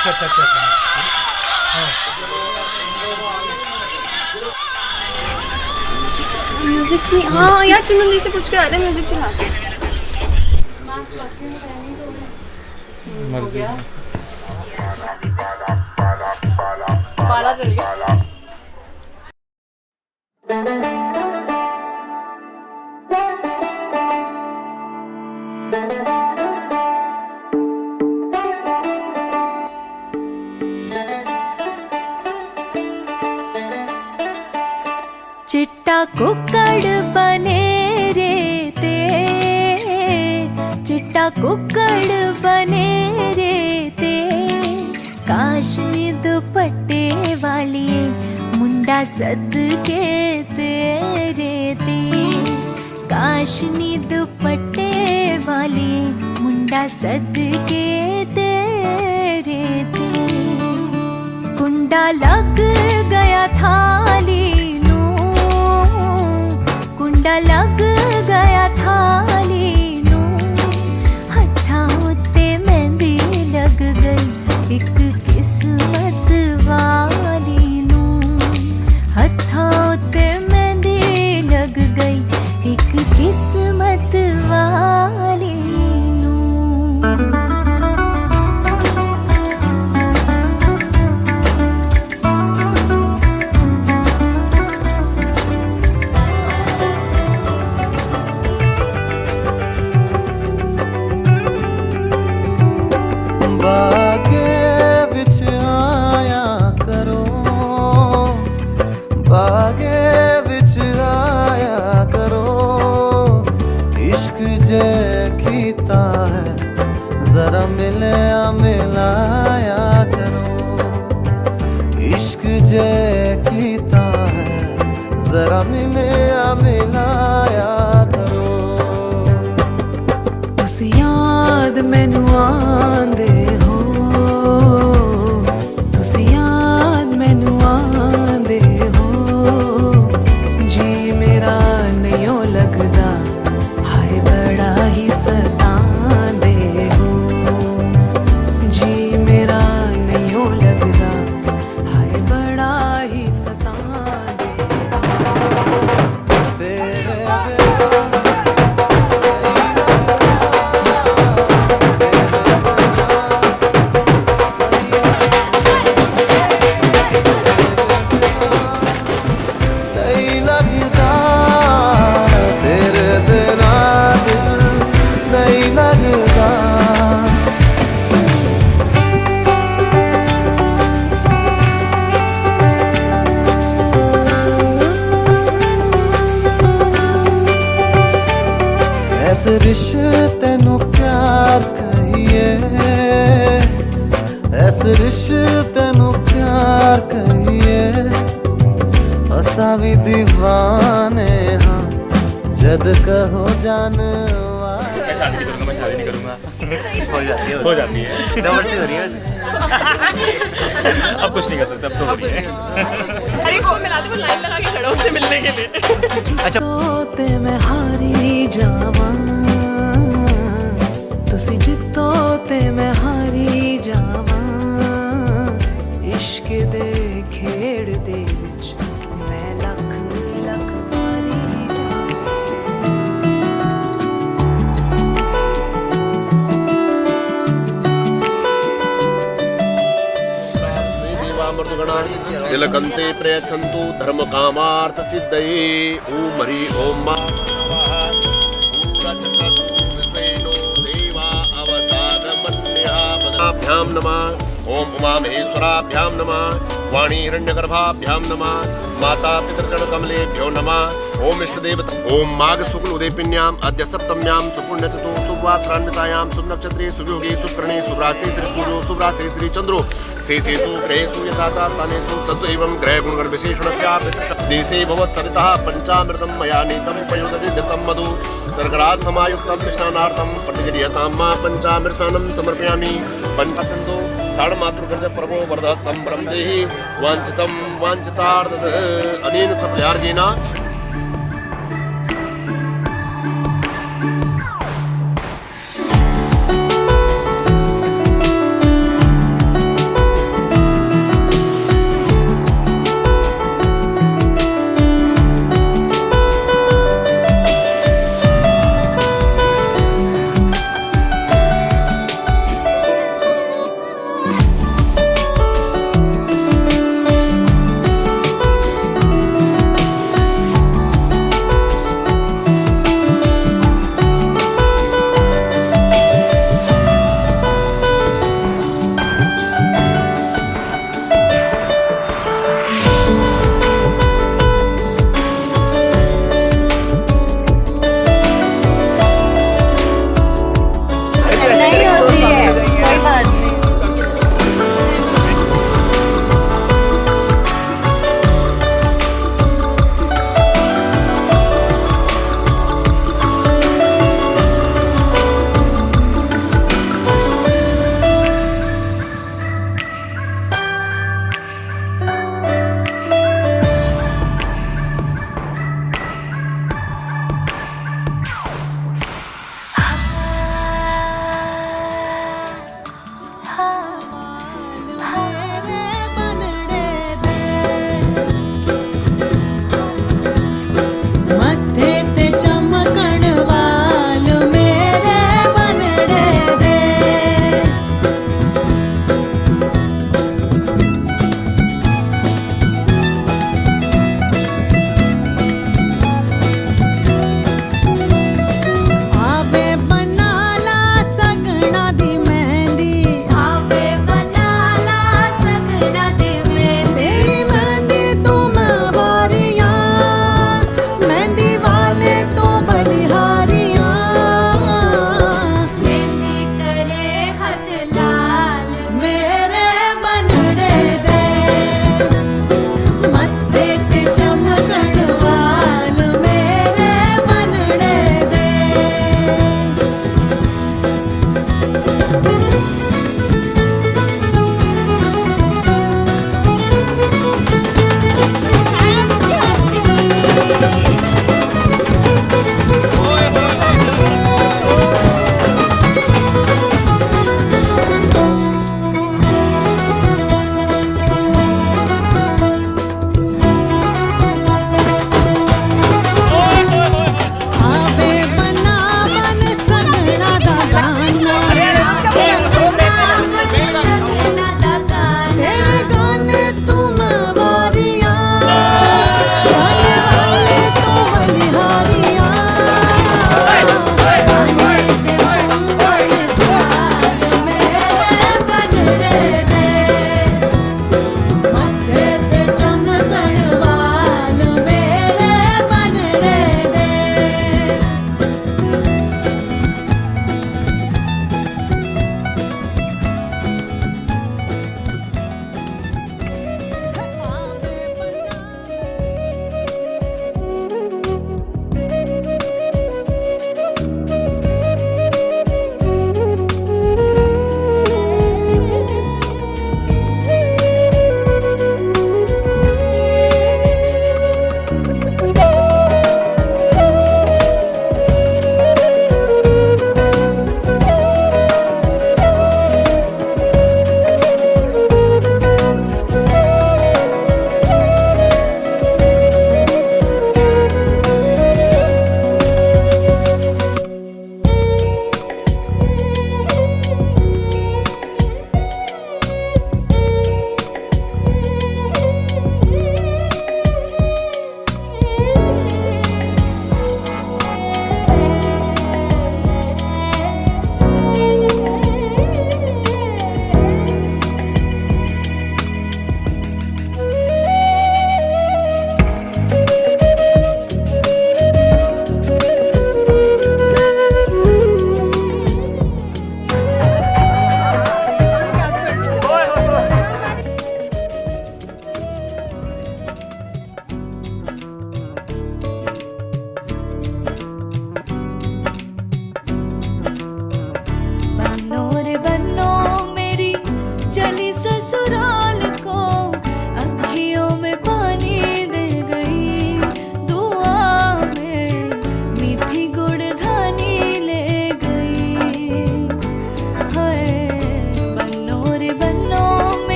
अच्छा अच्छा अच्छा अच्छा। हाँ म्यूजिक नहीं, हाँ यार चुन्नू दी से पूछ के आते हैं म्यूजिक चला के। मर्जी। बाला चल गया। चिट्टा कुक्कड़ बने रे ते, चिट्टा कुक्कड़ बने रे ते, काशनी दुपट्टे वाली मुंडा सद के तेरे ते, काशनी दुपट्टे वाली मुंडा सद के तेरे ते, कुंडा लग गया थाली कुंडा लग गया थाली नू, हथा उत्ते मेहंदी लग गई एक किस्मत वाली नू, हथा उत्ते मेहंदी लग गई एक किस्मत वाली नू। बागे विच आया करो, बागे विच आया करो, इश्क जे कीता है जरा मिलया मिलाया करो, इश्क जे कीता है जरा मिलया मिलाया करो। तुस याद मैनू आंदे हो, तुस याद मैनू आंदे हो, जी मेरा नहीं लगदा हाय बड़ा ही सतांदे हो, जी मेरा नहीं लगदा हाय बड़ा ही सतांदे हो। तेरे ऐसे रिश्ते नू प्यार कहिए, ऐसे रिश्ते नू प्यार कहिए, असा भी दीवाने हाँ जद कहो जानवा। मैं शादी नहीं करूँगा, मैं शादी नहीं करूँगा। हो जाती है डबल हो रही है। अब कुछ नहीं कर सकते, अब तो हो रही है। अरे फोन मिला दे, मैं लाइन लगा के खड़ा हूं उससे मिलने के लिए। अच्छा ते मैं हारी जावा, तुसी जितो ते मैं हारी जावा, इश्क दे खेड़ दे विच मैं लख लख हारी तिलकन्ते प्रयच्छन्तु धर्म कामार्थ सिद्धये। ओम हरि ओम देवा नमः। ओम उमा महेश्वराभ्यां नमः। वाणी हिरण्यगर्भाभ्यां नमः। माता पितृचरण कमलेभ्यो नमः। ओम इष्टदेव। ओम माघ शुक्ल उदयपिन्याम अद्य सप्तम्यां सुपुण्यतिथौ शुभवासरान्वितायां शुभनक्षत्रे शुभयोगे शुभकर्णे शुभराशि त्रिसूर्यो शुभराशि श्री चंद्रो शेषेषु ग्रहेषु यथाता स्थानेषु सत्सु एवं ग्रहगुणगणविशेषणस्यापि देशे भवत्सरितः पंचामृतं मया नीतं पयोदधि धृतं मधु सर्गराज समायुक्तं स्नानार्थं पठिजरियतां मा पंचामृतस्नानं समर्पयामि। पंचसिन्धु षड्मातृगर्ज प्रभो वरदहस्तं परं देहि वाञ्छितं वाञ्छितार्थः। अनेन सफलार्गेण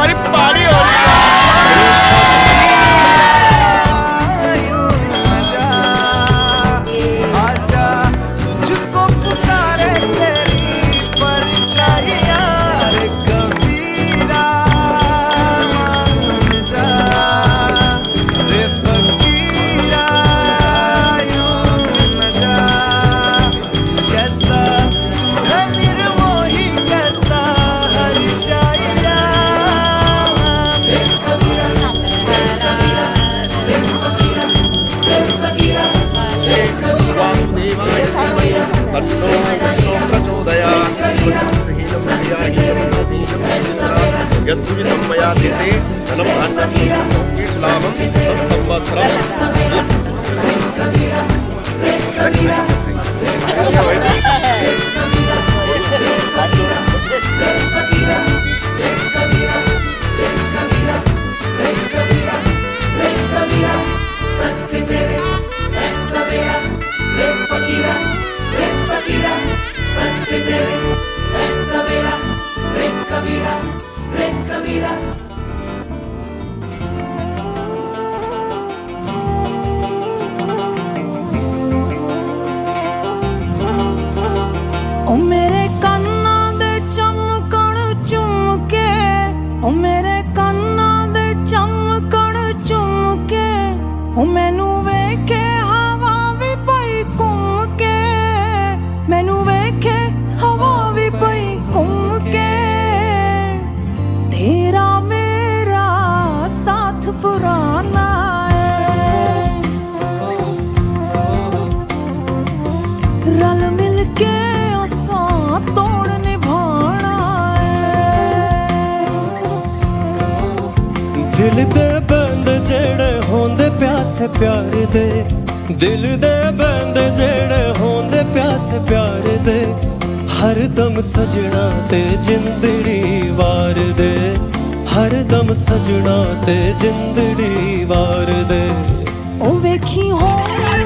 हमारी पारी हो रही है। आजा तुझको पुकारे तेरी परछाइयां रे कबीरा मान जा रे फकीरा यूं न जा कैसा है निर्मोही कैसा हर जाइया रे कबीरा रे कबीरा रे फकीरा रे फकीरा रे कबीरा तन्नो विष्णु प्रचोदयात् यद्विधं मया दीते धनं धान्यं कीर्तनामं तत्संवत्सरम् ओ मेरे कान्ना दे चमकण चुमके ओ मेरे कान्ना दे चमकण चुमके ओ मैनू वेखे हवा भी पई घूम के मैनू वेखे हवा भी पई घूम के तेरा मेरा साथ पुराना रल मिल के असां तोड़ निभाना दिल दे बंद जेड़े होंदे प्यासे प्यार दे दिल दे बंद जेड़े होंदे प्यासे प्यार दे हर दम सजना ते जिंदड़ी वार दे हर दम सजना ते जिंदड़ी वार दे ओ वेखी हो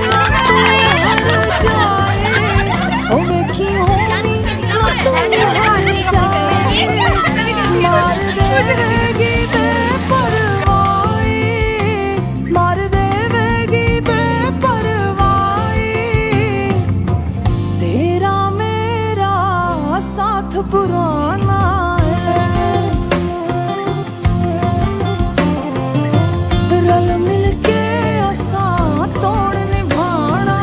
ना तू हर जाए ओ वेखी होनी ना तू हर जाए मार देवेगी बेपरवाही मार देवेगी बेपरवाही तेरा मेरा साथ पुराना रल मिल के असां तोड़ निभाना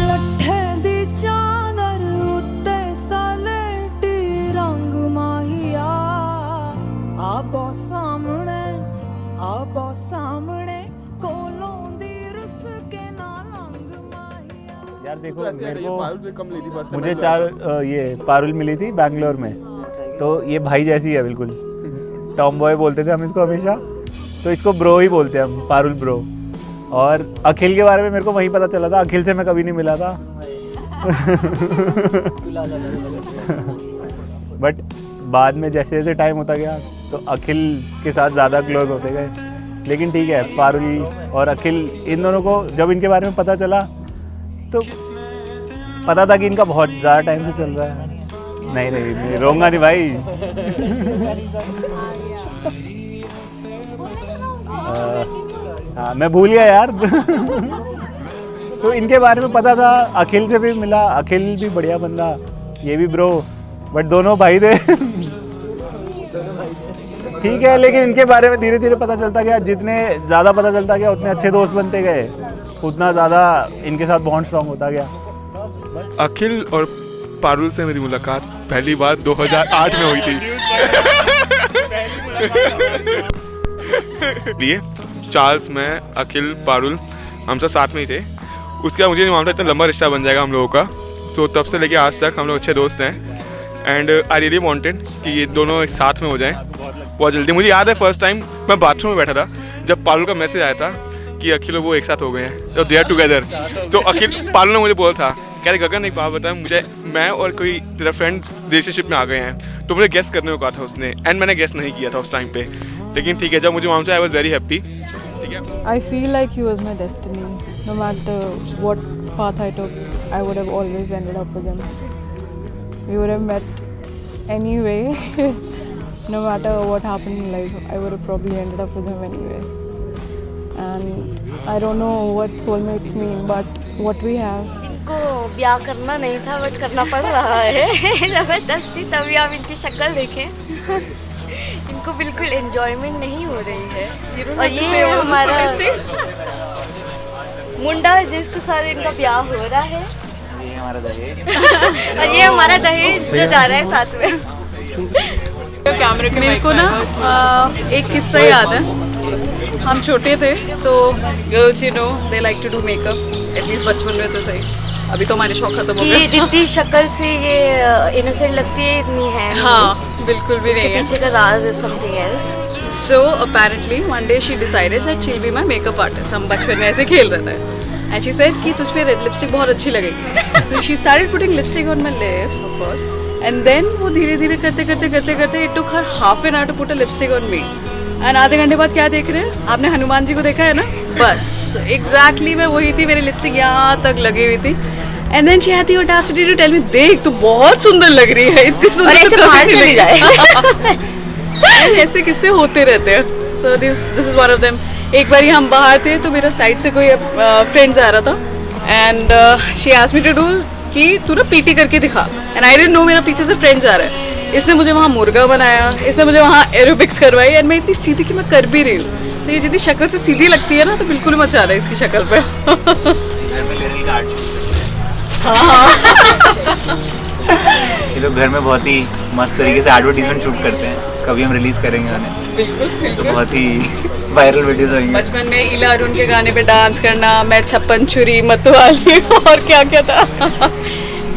लट्ठे दी चादर उत्ते सलेटी रंग माहिया आपो सामने कोलों दी रुस के ना रंग माहिया। यार देखो मेरे को मुझे ये पारुल मिली थी बैंगलोर में, तो ये भाई जैसी है बिल्कुल। टॉम बॉय बोलते थे हम इसको हमेशा, तो इसको ब्रो ही बोलते हैं हम, पारुल ब्रो। और अखिल के बारे में मेरे को वहीं पता चला था, अखिल से मैं कभी नहीं मिला था बट बाद में जैसे जैसे टाइम होता गया तो अखिल के साथ ज़्यादा क्लोज होते गए। लेकिन ठीक है, पारुल और अखिल इन दोनों को जब इनके बारे में पता चला तो पता था कि इनका बहुत ज़्यादा टाइम से चल रहा है। नहीं रोऊंगा नहीं भाई हाँ मैं भूल गया यार तो इनके बारे में पता था, अखिल से भी मिला, अखिल भी बढ़िया बंदा, ये भी ब्रो, बट दोनों भाई थे ठीक है। लेकिन इनके बारे में धीरे धीरे पता चलता गया, जितने ज़्यादा पता चलता गया उतने अच्छे दोस्त बनते गए, उतना ज़्यादा इनके साथ बॉन्ड स्ट्रॉन्ग होता गया। अखिल और पारुल से मेरी मुलाकात पहली बार 2008 में हुई थी लिए चार्ल्स, मैं, अखिल, पारुल हम सब साथ में ही थे। उसके बाद मुझे नहीं मालूम था इतना लंबा रिश्ता बन जाएगा हम लोगों का। सो तब से लेके आज तक हम लोग अच्छे दोस्त हैं एंड आई रियली वांटेड कि ये दोनों एक साथ में हो जाएं बहुत जल्दी। मुझे याद है फर्स्ट टाइम मैं बाथरूम में बैठा था जब पारुल का मैसेज आया था कि अखिल वो एक साथ हो गए हैं, तो दे आर टुगेदर। तो अखिल पारुल ने मुझे बोला था, कह रहे गगन एक बात बता, मुझे मैं और कोई तेरा फ्रेंड रिलेशनशिप में आ गए हैं, तो मुझे गेस करने को कहा था उसने, एंड मैंने गेस नहीं किया था उस टाइम पे। लेकिन ठीक है, जब मुझे मालूम चला आई वाज वेरी हैप्पी। ठीक है, I feel like he was my destiny. No matter what path I took, I would have always ended up with him. we would have met anyway. No matter what happened in life, I would have probably ended up with him anyway. And I don't know what soulmates mean, but what we have. इनको ब्याह करना नहीं था but करना पड़ रहा है जबरदस्ती, तभी आप इनकी शक्ल देखें इनको बिल्कुल एंजॉयमेंट नहीं हो रही है। और ये हमारा मुंडा जिसके साथ इनका ब्याह हो रहा है, और ये हमारा दहेज जो जा रहा है साथ में। मेरे को ना एक किस्सा याद है। हम छोटे थे तो girls you know they like to do makeup, at least बचपन में तो सही। अभी तो हमारे शौक खत्म हो ये गए। जितनी शक्ल से ये इनोसेंट लगती है इतनी है हाँ बिल्कुल भी नहीं है। पीछे का राज है something else. So apparently one day she decided that she'll be my makeup artist. हम बचपन में ऐसे खेल रहे थे। And she said कि तुझ पे रेड लिपस्टिक बहुत अच्छी लगेगी। So she started putting lipstick on my lips of course. And then वो धीरे धीरे करते it took her half an hour to put a lipstick on me. And आधे घंटे बाद क्या देख रहे हैं? आपने हनुमान जी को देखा है ना? बस exactly मैं वही थी, मेरी लिपस्टिक यहाँ तक लगी हुई थी। And then she had the audacity to tell me, देख तू बहुत सुंदर लग रही है, इतनी सुंदर और ऐसे बाहर चली जाए। ऐसे किस्से होते रहते हैं। So this is one of them. एक बार हम बाहर थे तो मेरा साइड से कोई फ्रेंड जा रहा था and she asked me to do कि तू ना पीटी करके दिखा, and I didn't know मेरा पीछे से फ्रेंड जा रहा है। इसने मुझे वहाँ मुर्गा बनाया, इसने मुझे वहाँ एरोबिक्स करवाई, एंड मैं इतनी सीधी कि मैं कर भी रही हूँ। तो ये जितनी शक्ल से सीधी लगती है ना तो बिल्कुल मजा आ रहा है इसकी शक्ल पे। ये लोग घर में बहुत ही मस्त तरीके से एडवर्टीजमेंट शूट करते हैं, कभी हम रिलीज करेंगे उन्हें। तो बहुत ही वायरल वीडियोस होंगे। बचपन में इला अरुण के गाने पे डांस करना, मैं छप्पन छुरी मतवाली और क्या क्या था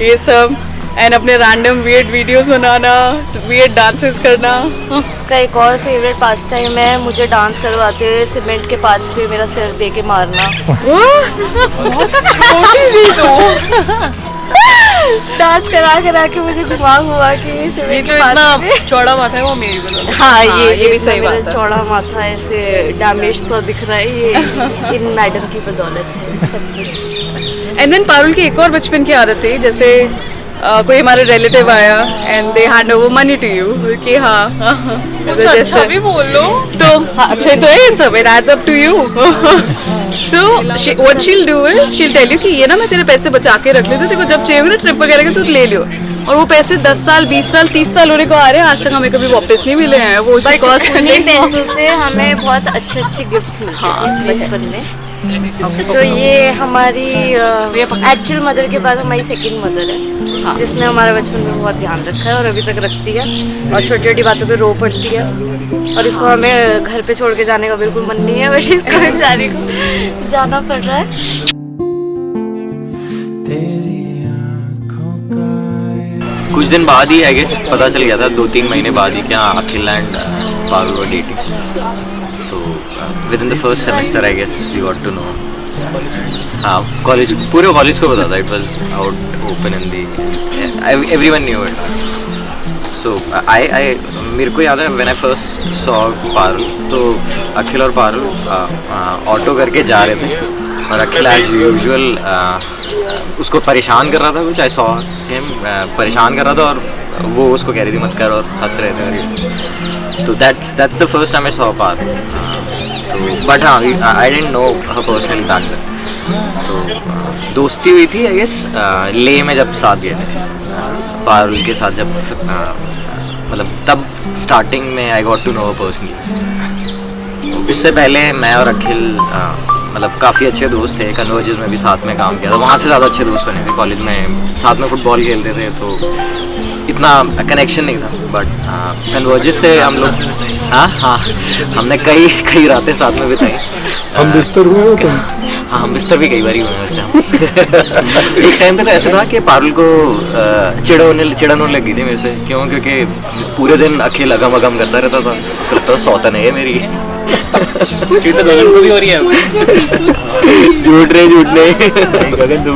ये सब, एंड अपने रैंडम वियर्ड वीडियोस बनाना, वियर्ड डांसेस करना। का एक और फेवरेट पास टाइम है मुझे डांस करवाते हुए सीमेंट के पाथ पे मेरा सिर दे के मारना। डांस करा के मुझे दिमाग हुआ कि ये सीमेंट जो के पाथ इतना पे- चौड़ा माथा है वो मेरी बना। हाँ ये भी सही बात है। चौड़ा माथा ऐसे डैमेज तो दिख रहा है, ये इन मैडम की बदौलत है सब कुछ। एंड देन पारुल की एक और बचपन की आदत थी, जैसे कोई हमारा रिलेटिव आया and they hand over money to you कि हाँ अच्छा भी बोल लो तो हाँ, अच्छा तो है ये सब, it adds up to you. So what she'll do is she'll tell you कि ये ना मैं तेरे पैसे बचा के रख लेती हूँ, तेरे को जब चाहिए ना ट्रिप वगैरह के तो ले लियो। और वो पैसे 10 साल 20 साल 30 साल होने को आ रहे हैं, आज तक हमें कभी वापस नहीं मिले हैं। वो उसकी कॉस्ट उन्हीं पैसों से हमें बहुत अच्छे गिफ्ट्स मिलते थे बचपन में। तो ये हमारी एक्चुअल मदर के बाद हमारी सेकंड मदर है, जिसने हमारा बचपन में बहुत ध्यान रखा है और अभी तक रखती है, और छोटी छोटी बातों पे रो पड़ती है। और इसको हमें घर पे छोड़ के जाने का बिल्कुल मन नहीं है, बट इसको बेचारी को जाना पड़ रहा है। कुछ दिन बाद ही आई गेस पता चल गया था, 2-3 महीने बाद ही क्या Akhil and Parul were dating. तो within the first semester I guess we got to know. हाँ कॉलेज, पूरे कॉलेज को पता था, it was out open in the, everyone knew it. So I मेरे को याद है when I first saw Parul, तो अखिल और पारुल ऑटो करके जा रहे थे और अखिल एज यूजुअल उसको परेशान कर रहा था कुछ। आई सॉ हिम परेशान कर रहा था और वो उसको कह रही थी मत कर, और हंस रहे थे। तो that's the first time I saw Parul. तो बट हाँ I didn't know her personally back then. तो दोस्ती हुई थी आई गेस ले में जब साथ गए थे पारुल के साथ, जब मतलब तब स्टार्टिंग में I got to know her personally. इससे पहले मैं और अखिल मतलब काफ़ी अच्छे दोस्त थे, कन्वर्जेस में भी साथ में काम किया था, वहाँ से ज़्यादा अच्छे दोस्त बने थे। कॉलेज में साथ में फुटबॉल खेलते थे तो इतना कनेक्शन नहीं था, बट कन्वर्जेस से हम लोग हाँ हमने कई रातें साथ में बिताई। हम बिस्तर हुए हो तुम? हाँ हम बिस्तर भी कई बार ही हुए वैसे हम। एक टाइम पे तो ऐसा था कि पारुल को चिड़न होने लगी थी मेरे से। क्यों? क्योंकि पूरे दिन अखिल अगम करता रहता था, उसको लगता था सौतन है मेरी। तो गगन को भी हो रही है, झूठ नहीं गगन तुम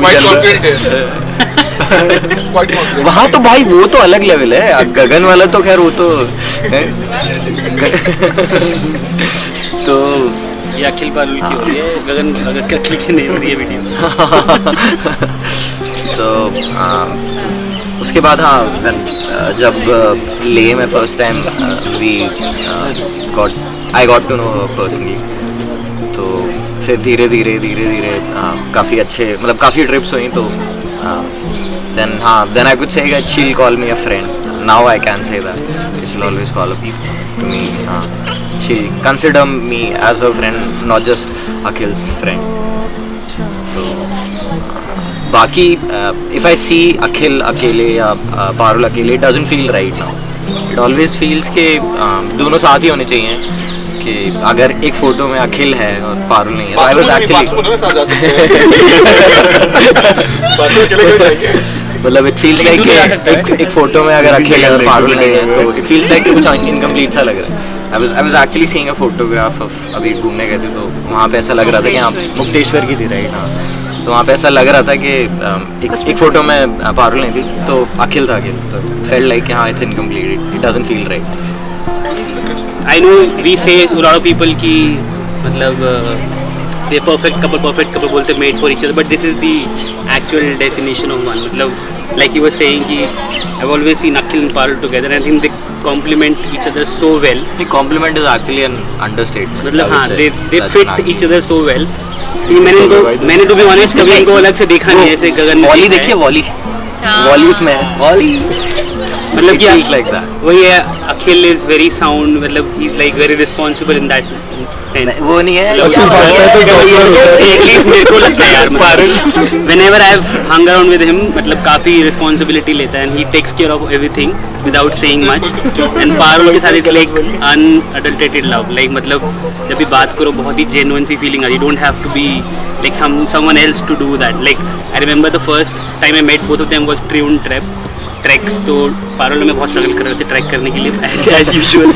वहाँ तो भाई वो तो अलग लेवल है, गगन वाला तो खैर वो तो तो ये अखिल पारुल की हो रही है, गगन अखिल की नहीं हो रही है वीडियो। तो उसके बाद हाँ जब ले में first time I got to know personally, तो फिर धीरे धीरे काफ़ी अच्छे मतलब काफ़ी ट्रिप्स हुई, तो then I could say that she'll call me a friend. Now I can say that she'll always call to me. She'll consider me as her friend, not just Akhil's friend. So बाकी if I see Akhil अकेले या पारुल अकेले, it doesn't feel right now. It always feels कि दोनों साथ ही होने चाहिए, कि अगर एक फोटो में अखिल है और पारुल नहीं है, तो I was actually मतलब इट फील्स लाइक एक फोटो में अगर अखिल है और पारुल नहीं है, तो इट फील्स लाइक कुछ इनकम्प्लीट सा लग रहा है। I was actually seeing a photograph of, अभी घूमने गए थे तो वहाँ पे ऐसा लग रहा था कि हाँ मुक्तेश्वर की थी राइट, हाँ तो वहाँ पे ऐसा लग रहा था कि एक फोटो में पारुल नहीं थी तो अखिल था अखिल, तो फेल्ट लाइक हाँ it's incomplete, it doesn't feel right. I know we say lot of people की मतलब they perfect couple बोलते made for each other, but this is the actual definition of one. मतलब like you were saying कि I've always seen Akhil and Parul together and I think they complement each other so well. The compliment is actually an understatement. मतलब हाँ they fit each other so well. मैंने तो भी honest कभी इनको अलग से देखा नहीं है, ऐसे गगन ने वॉली देखिए, वॉली उसमें है, वॉली मतलब कि like that. वही है, Akhil is very sound, मतलब he's like very responsible in that sense. वो नहीं है एटलीस्ट मेरे को लगता है यार, whenever I've hung around with him मतलब काफ़ी responsibility लेता है and he takes care of everything without saying much. and Parul के साथ it's like unadulterated love, like मतलब जब भी बात करो बहुत ही genuine सी feeling आती, you don't have to be like someone else to do that. Like I remember the first time I met both of them was Triun track, तो पारुल में बहुत स्ट्रगल कर रहे थे ट्रैक करने के लिए एज यूजुअल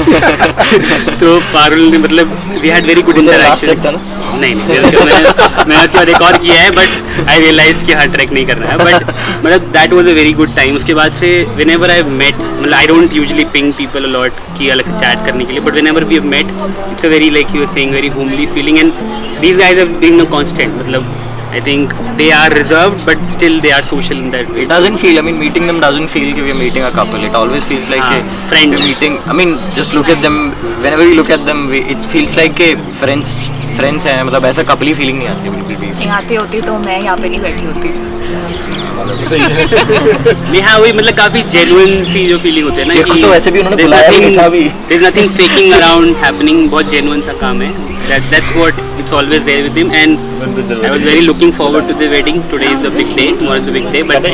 तो पारुल ने मतलब we had very good interaction. नहीं मैंने उसके बाद एक और किया है, बट आई रियलाइज कि हाँ ट्रैक नहीं करना है, बट मतलब that was a very good time. उसके बाद से व्हेनेवर आई मेट, मतलब I don't usually ping people a lot कि अलग से चैट करने के लिए, but whenever we have met it's a very like you are saying very homely feeling and these guys have been a constant, मतलब I think they are reserved, but still they are social in that way. It doesn't feel, I mean, meeting them doesn't feel that we're meeting a couple. It always feels like a friend meeting. I mean, just look at them. Whenever you look at them, it feels like a friends हैं, मतलब ऐसा couple ही feeling नहीं आती बिल्कुल भी। नहीं आती होती तो मैं यहाँ पे नहीं बैठी होती। नहीं हाँ वही मतलब काफी जेन्युइन सी जो फीलिंग होती है ना कि तो वैसे भी उन्होंने बुलाया भी था भी। There's nothing faking around happening, बहुत जेन्युइन सा काम है। That's what it's always there with him, and I was very looking forward to the wedding. Today is the big day, tomorrow is the big day, but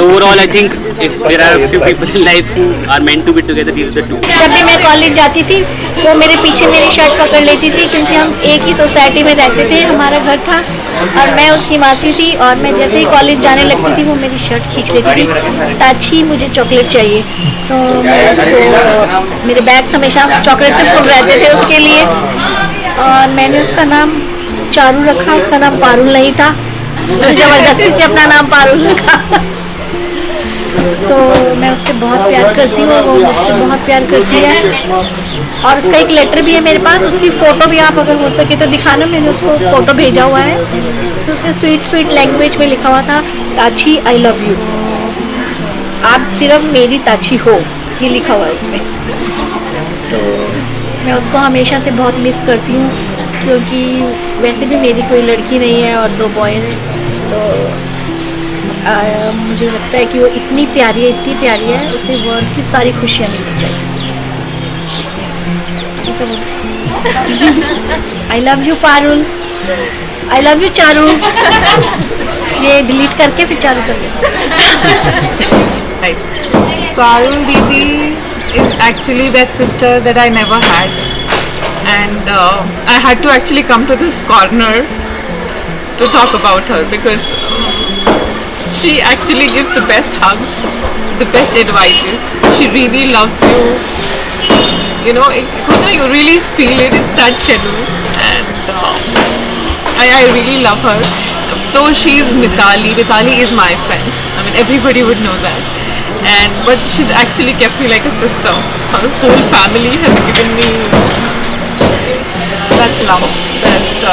overall I think if there are a few people in life who are meant to be together, these are the two. जब भी मैं college जाती थी वो मेरे पीछे मेरी shirt पकड़ लेती थी, क्योंकि हम एक ही सोसाइटी में रहते थे, हमारा घर था और मैं उसकी मासी थी, और मैं जैसे ही कॉलेज जाने लगती थी वो मेरी शर्ट खींच लेती थी, ताची मुझे चॉकलेट चाहिए, तो मैं उसको, मेरे बैग्स हमेशा चॉकलेट से फुल रहते थे उसके लिए, और मैंने उसका नाम चारू रखा, उसका नाम पारुल नहीं था, जबरदस्ती से अपना नाम पारुल रखा। तो मैं उससे बहुत प्यार करती हूँ, वो मुझसे बहुत प्यार करती है, और उसका एक लेटर भी है मेरे पास, उसकी फ़ोटो भी आप अगर हो सके तो दिखाना, मैंने उसको फ़ोटो भेजा हुआ है, उसमें उसके स्वीट लैंग्वेज में लिखा हुआ था, ताची आई लव यू, आप सिर्फ मेरी ताची हो, ये लिखा हुआ है उसमें। तो मैं उसको हमेशा से बहुत मिस करती हूँ, क्योंकि वैसे भी मेरी कोई लड़की नहीं है और 2 बॉय हैं, तो मुझे लगता है कि वो इतनी प्यारी है, उसे वर्ल्ड की सारी खुशियाँ मिलनी चाहिए। I love you Parul, I love you Charu. ये डिलीट करके फिर चारू कर दे। Parul Didi is actually that sister that I never had, and I had to actually come to this corner to talk about her because she actually gives the best hugs, the best advices. She really loves you. You know, you really feel it. It's that genuine, and I really love her. Though she is Mitali is my friend. I mean, everybody would know that. But she's actually kept me like a sister. Her whole family has given me that love that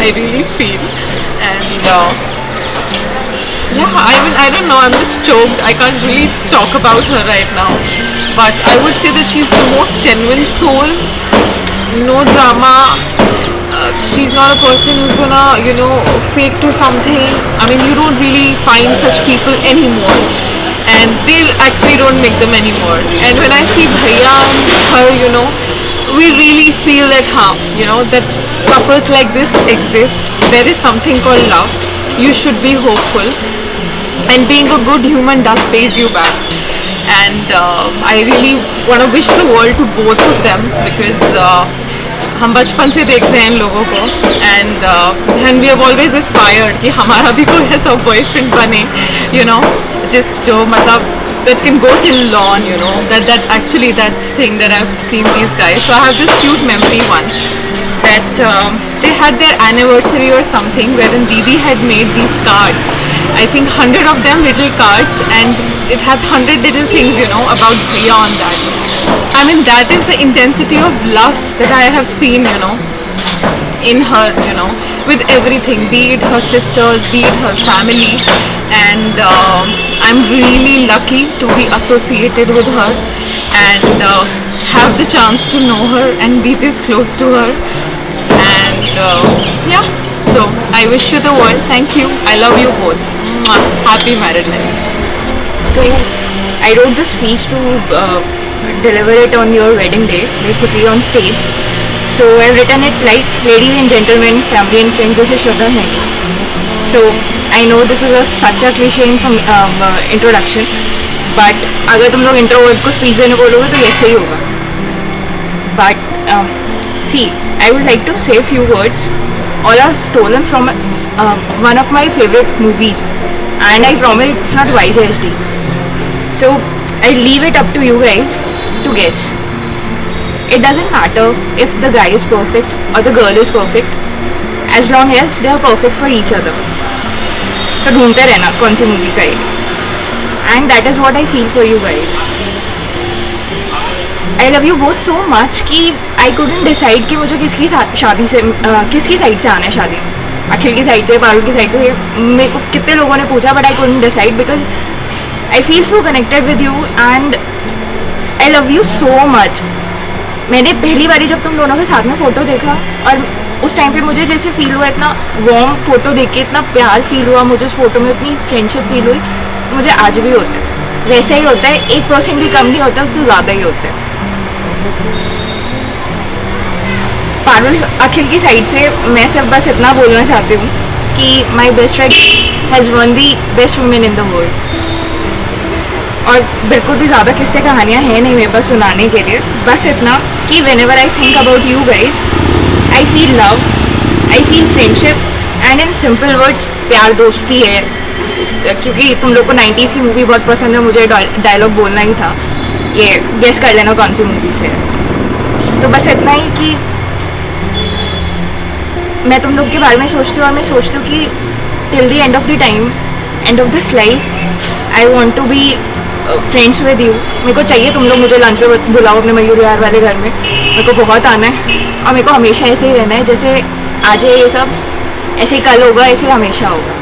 I really feel, and Yeah, I don't know. I'm just choked. I can't really talk about her right now. But I would say that she's the most genuine soul. No drama. She's not a person who's gonna, fake to something. I mean, you don't really find such people anymore. And they actually don't make them anymore. And when I see Bhaiya and her, we really feel that, that couples like this exist. There is something called love. You should be hopeful. And being a good human does pays you back. And I really want to wish the world to both of them because हम बचपन से देखते हैं इन लोगों को and we have always aspired कि हमारा भी कोई ऐसा boyfriend बने, जो मतलब that can go till lawn, that actually that thing that I've seen these guys. So I have this cute memory once that they had their anniversary or something wherein Didi had made these cards. I think 100 of them little cards and it had 100 little things, about Bhaiya on that. I mean, that is the intensity of love that I have seen, in her, with everything, be it her sisters, be it her family. And I'm really lucky to be associated with her and have the chance to know her and be this close to her. And yeah, so I wish you the world. Thank you. I love you both. Mwah. Happy married life. So I wrote the speech to deliver it on your wedding day, basically on stage. So I've written it like, ladies and gentlemen, family and friends, this is Shraddha Saini. So I know this is such a cliche introduction, but अगर तुम लोग introvert को speech देने बोलोगे तो ऐसे ही होगा. But see, I would like to say a few words. All are stolen from one of my favorite movies, and I promise it's not YJSD. So I leave it up to you guys to guess. It doesn't matter if the guy is perfect or the girl is perfect, as long as they are perfect for each other. तो ढूंढते रहना कौन सी movie का है. And that is what I feel for you guys. I love you both so much कि I couldn't decide कि मुझे किसकी शादी से किसकी साइड से आना है शादी में. अखिल की साइड से, पारुल की साइड से, मेरे को कितने लोगों ने पूछा, but I couldn't decide because I feel so connected with you and I love you so much. मैंने पहली बारी जब तुम दोनों के साथ में फ़ोटो देखा और उस टाइम पे मुझे जैसे फील हुआ, इतना वार्म फ़ोटो देख के इतना प्यार फील हुआ मुझे उस फोटो में, इतनी फ्रेंडशिप फील हुई. मुझे आज भी होता है, वैसे ही होता है, 1% भी कम नहीं होता, उससे ज़्यादा ही होता है. पारुल अखिल की साइड से मैं सिर्फ बस इतना बोलना चाहती हूँ कि my best friend has one the best women in the world. और बिल्कुल भी ज़्यादा किस्से कहानियाँ हैं नहीं मेरे पास सुनाने के लिए, बस इतना कि whenever I think about you guys, I feel love, I feel friendship and in simple words प्यार दोस्ती है. क्योंकि तुम लोग को 90s की मूवी बहुत पसंद है, मुझे डायलॉग बोलना ही था, ये गेस कर लेना कौन सी मूवी से है. तो बस इतना ही कि मैं तुम लोग के बारे में सोचती हूँ और मैं सोचती हूँ कि till the end of the time, end of this life, I want to be friends with you. मेरे को चाहिए तुम लोग मुझे लंच पे बुलाओ अपने मयूर विहार वाले घर में, मेरे को बहुत आना है और मेरे को हमेशा ऐसे ही रहना है. जैसे आज है ये सब, ऐसे ही कल होगा, ऐसे ही हमेशा होगा.